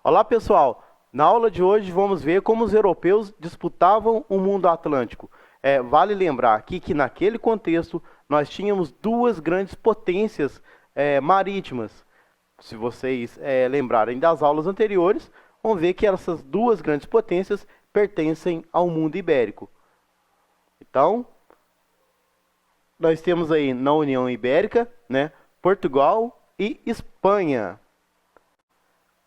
Olá, pessoal! Na aula de hoje vamos ver como os europeus disputavam o mundo atlântico. Vale lembrar aqui que naquele contexto nós tínhamos duas grandes potências marítimas. Se vocês lembrarem das aulas anteriores, vão ver que essas duas grandes potências pertencem ao mundo ibérico. Então, nós temos aí na União Ibérica, né, Portugal e Espanha.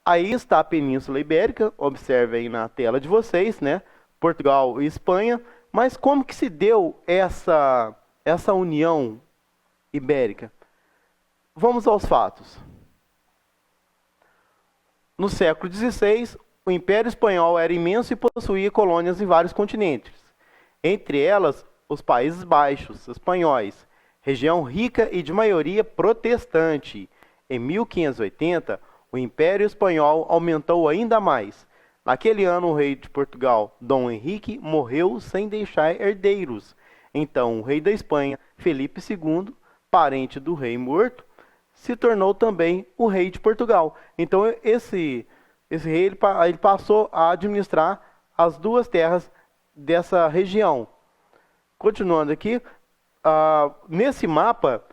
Aí está a Península Ibérica, observe aí na tela de vocês, né? Portugal e Espanha. Mas como que se deu essa união ibérica? Vamos aos fatos. No século XVI, o Império Espanhol era imenso e possuía colônias em vários continentes. Entre elas, os Países Baixos espanhóis, região rica e de maioria protestante. Em 1580, o Império Espanhol aumentou ainda mais. Naquele ano, o rei de Portugal, Dom Henrique, morreu sem deixar herdeiros. Então, o rei da Espanha, Felipe II, parente do rei morto, se tornou também o rei de Portugal. Então, esse rei ele passou a administrar as duas terras dessa região. Continuando aqui, nesse mapa,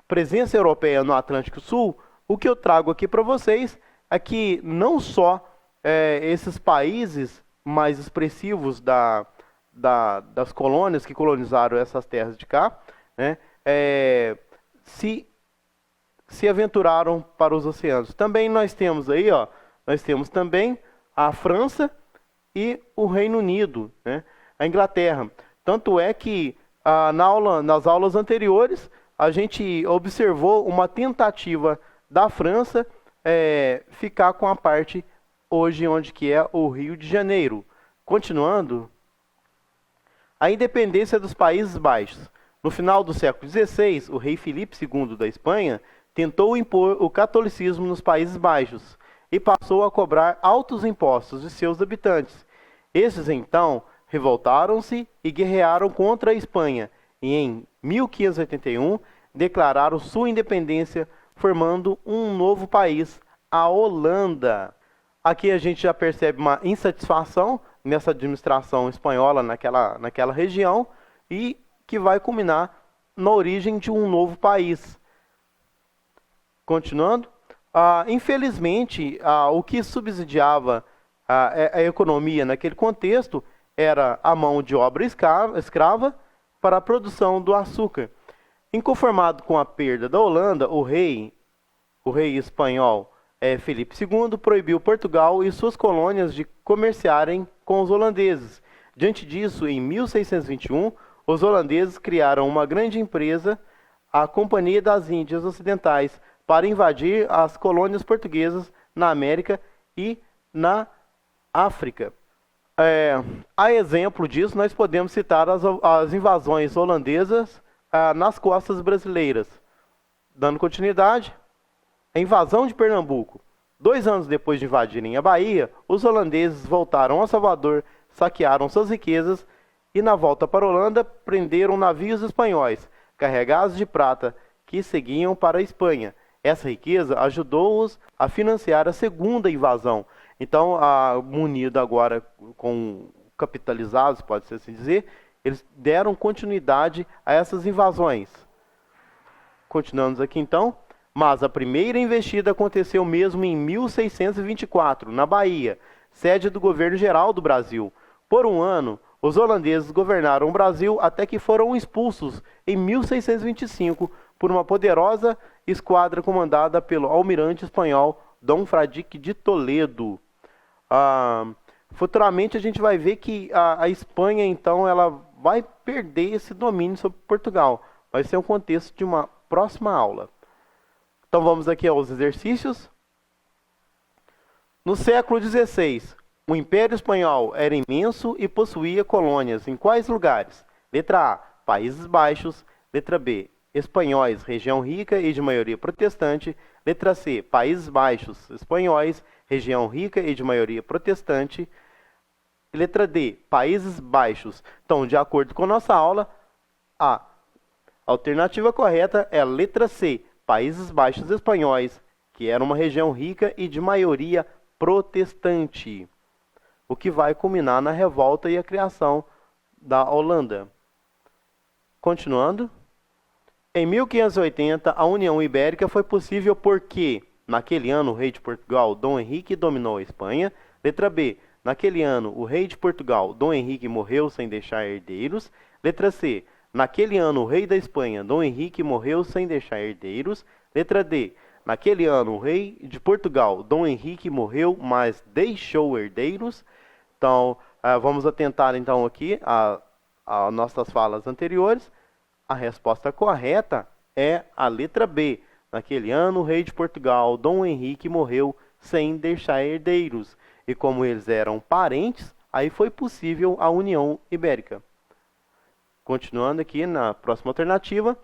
presença europeia no Atlântico Sul, o que eu trago aqui para vocês é que não só esses países mais expressivos das colônias que colonizaram essas terras de cá, né, se aventuraram para os oceanos. Também nós temos aí, nós temos também a França e o Reino Unido, né, a Inglaterra. Tanto é que nas aulas anteriores a gente observou uma tentativa da França ficar com a parte hoje onde que é o Rio de Janeiro. Continuando, a independência dos Países Baixos. No final do século XVI, o rei Filipe II da Espanha tentou impor o catolicismo nos Países Baixos e passou a cobrar altos impostos de seus habitantes. Esses, então, revoltaram-se e guerrearam contra a Espanha e, em 1581, declararam sua independência, formando um novo país, a Holanda. Aqui a gente já percebe uma insatisfação nessa administração espanhola naquela região e que vai culminar na origem de um novo país. Continuando, infelizmente, o que subsidiava a economia naquele contexto era a mão de obra escrava para a produção do açúcar. Inconformado com a perda da Holanda, o rei espanhol Felipe II proibiu Portugal e suas colônias de comerciarem com os holandeses. Diante disso, em 1621, os holandeses criaram uma grande empresa, a Companhia das Índias Ocidentais, para invadir as colônias portuguesas na América e na África. A exemplo disso, nós podemos citar as invasões holandesas nas costas brasileiras. Dando continuidade, a invasão de Pernambuco. 2 anos depois de invadirem a Bahia, os holandeses voltaram a Salvador, saquearam suas riquezas e, na volta para a Holanda, prenderam navios espanhóis carregados de prata que seguiam para a Espanha. Essa riqueza ajudou-os a financiar a segunda invasão. Então, munido agora com capitalizados, pode-se assim dizer, eles deram continuidade a essas invasões. Continuamos aqui então. Mas a primeira investida aconteceu mesmo em 1624, na Bahia, sede do governo geral do Brasil. Por um ano, os holandeses governaram o Brasil até que foram expulsos em 1625 por uma poderosa esquadra comandada pelo almirante espanhol Dom Fradique de Toledo. Futuramente a gente vai ver que a Espanha, então, ela vai perder esse domínio sobre Portugal. Vai ser um contexto de uma próxima aula. Então vamos aqui aos exercícios. No século XVI, o Império Espanhol era imenso e possuía colônias em quais lugares? Letra A, Países Baixos. Letra B, espanhóis, região rica e de maioria protestante. Letra C, Países Baixos, espanhóis, região rica e de maioria protestante. Letra D, Países Baixos. Então, de acordo com nossa aula, a alternativa correta é a letra C, Países Baixos espanhóis, que era uma região rica e de maioria protestante, o que vai culminar na revolta e a criação da Holanda. Continuando. Em 1580, a União Ibérica foi possível porque, naquele ano, o rei de Portugal, Dom Henrique, dominou a Espanha. Letra B. Naquele ano, o rei de Portugal, Dom Henrique, morreu sem deixar herdeiros. Letra C. Naquele ano, o rei da Espanha, Dom Henrique, morreu sem deixar herdeiros. Letra D. Naquele ano, o rei de Portugal, Dom Henrique, morreu, mas deixou herdeiros. Então, vamos atentar então aqui a nossas falas anteriores. A resposta correta é a letra B. Naquele ano, o rei de Portugal, Dom Henrique, morreu sem deixar herdeiros. E como eles eram parentes, aí foi possível a União Ibérica. Continuando aqui na próxima alternativa.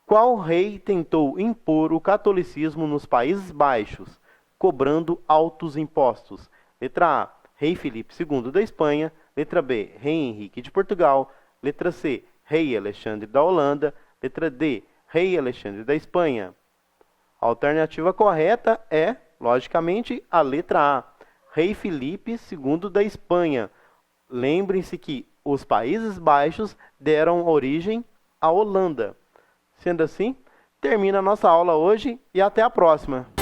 Qual rei tentou impor o catolicismo nos Países Baixos, cobrando altos impostos? Letra A, rei Filipe II da Espanha. Letra B, rei Henrique de Portugal. Letra C, rei Alexandre da Holanda. Letra D, rei Alexandre da Espanha. A alternativa correta é, logicamente, a letra A, rei Filipe II da Espanha. Lembrem-se que os Países Baixos deram origem à Holanda. Sendo assim, termina a nossa aula hoje e até a próxima.